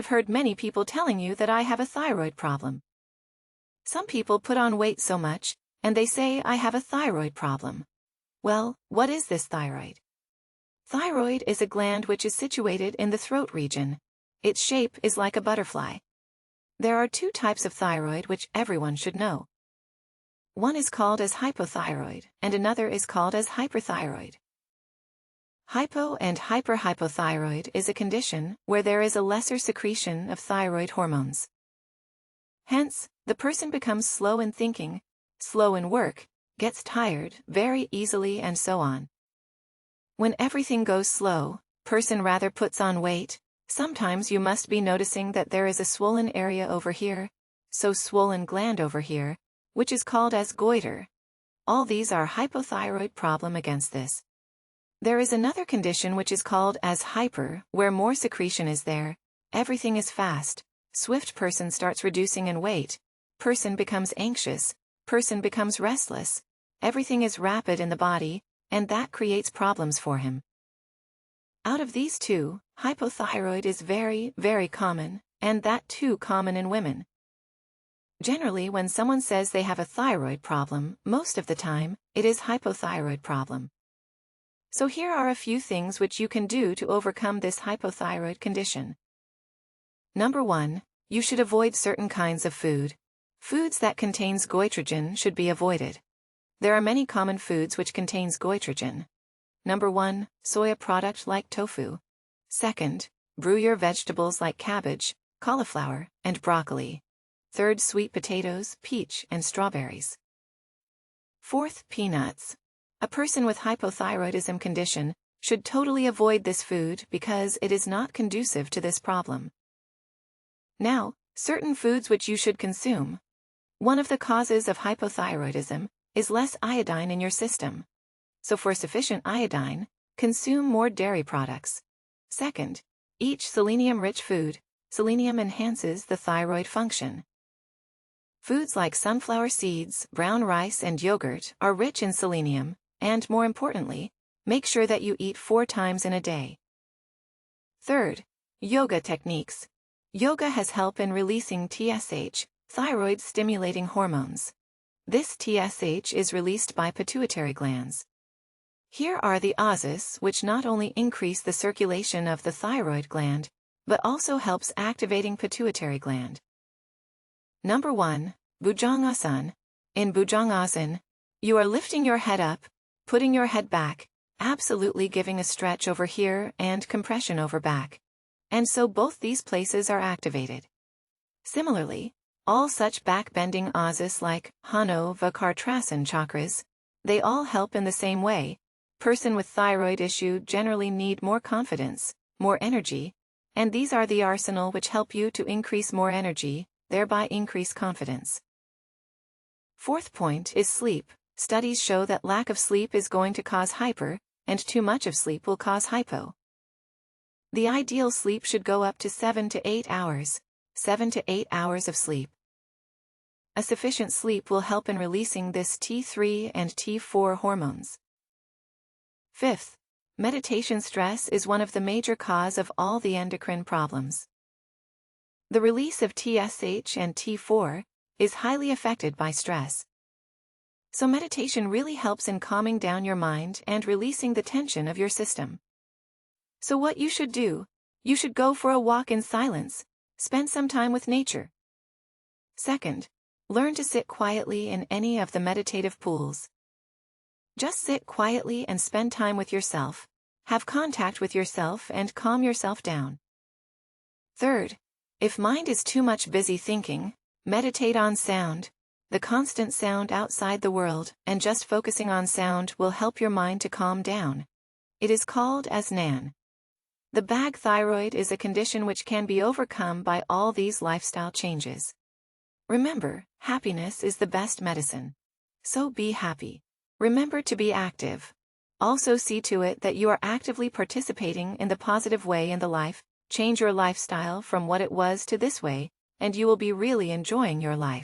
I've heard many people telling you that I have a thyroid problem. Some people put on weight so much, and they say I have a thyroid problem. Well, what is this thyroid? Thyroid is a gland which is situated in the throat region. Its shape is like a butterfly. There are two types of thyroid which everyone should know. One is called as hypothyroid, and another is called as hyperthyroid. Hypo and hyperhypothyroid is a condition where there is a lesser secretion of thyroid hormones. Hence, the person becomes slow in thinking, slow in work, gets tired very easily, and so on. When everything goes slow, person rather puts on weight. Sometimes you must be noticing that there is a swollen area over here, so swollen gland over here, which is called as goiter. All these are hypothyroid problem against this. There is another condition which is called as hyper, where more secretion is there, everything is fast, swift, person starts reducing in weight, person becomes anxious, person becomes restless, everything is rapid in the body, and that creates problems for him. Out of these two, hypothyroid is very, very common, and that too common in women. Generally, when someone says they have a thyroid problem, most of the time, it is hypothyroid problem. So here are a few things which you can do to overcome this hypothyroid condition. Number 1, you should avoid certain kinds of food. Foods that contains goitrogen should be avoided. There are many common foods which contains goitrogen. Number 1, soya product like tofu. Second, brew your vegetables like cabbage, cauliflower, and broccoli. Third, sweet potatoes, peach, and strawberries. Fourth, peanuts. A person with hypothyroidism condition should totally avoid this food because it is not conducive to this problem. Now, certain foods which you should consume. One of the causes of hypothyroidism is less iodine in your system. So for sufficient iodine, consume more dairy products. Second, eat selenium-rich food. Selenium enhances the thyroid function. Foods like sunflower seeds, brown rice, and yogurt are rich in selenium, and more importantly, make sure that you eat 4 times in a day. Third, yoga techniques. Yoga has help in releasing TSH, thyroid-stimulating hormones. This TSH is released by pituitary glands. Here are the asanas which not only increase the circulation of the thyroid gland, but also helps activating pituitary gland. Number 1, Bhujangasana. In Bhujangasana, you are lifting your head up, putting your head back, absolutely giving a stretch over here and compression over back. And so both these places are activated. Similarly, all such back-bending asanas like Hano Vakartrasan chakras, they all help in the same way. Person with thyroid issue generally need more confidence, more energy, and these are the arsenal which help you to increase more energy, thereby increase confidence. Fourth point is sleep. Studies show that lack of sleep is going to cause hyper, and too much of sleep will cause hypo. The ideal sleep should go up to 7 to 8 hours. 7 to 8 hours of sleep. A sufficient sleep will help in releasing this T3 and T4 hormones. Fifth, meditation. Stress is one of the major cause of all the endocrine problems. The release of TSH and T4 is highly affected by stress. So meditation really helps in calming down your mind and releasing the tension of your system. So what you should do, you should go for a walk in silence, spend some time with nature. Second, learn to sit quietly in any of the meditative pools. Just sit quietly and spend time with yourself, have contact with yourself and calm yourself down. Third, if mind is too much busy thinking, meditate on sound. The constant sound outside the world and just focusing on sound will help your mind to calm down. It is called as Nan. The bag thyroid is a condition which can be overcome by all these lifestyle changes. Remember, happiness is the best medicine. So be happy. Remember to be active. Also see to it that you are actively participating in the positive way in the life. Change your lifestyle from what it was to this way, and you will be really enjoying your life.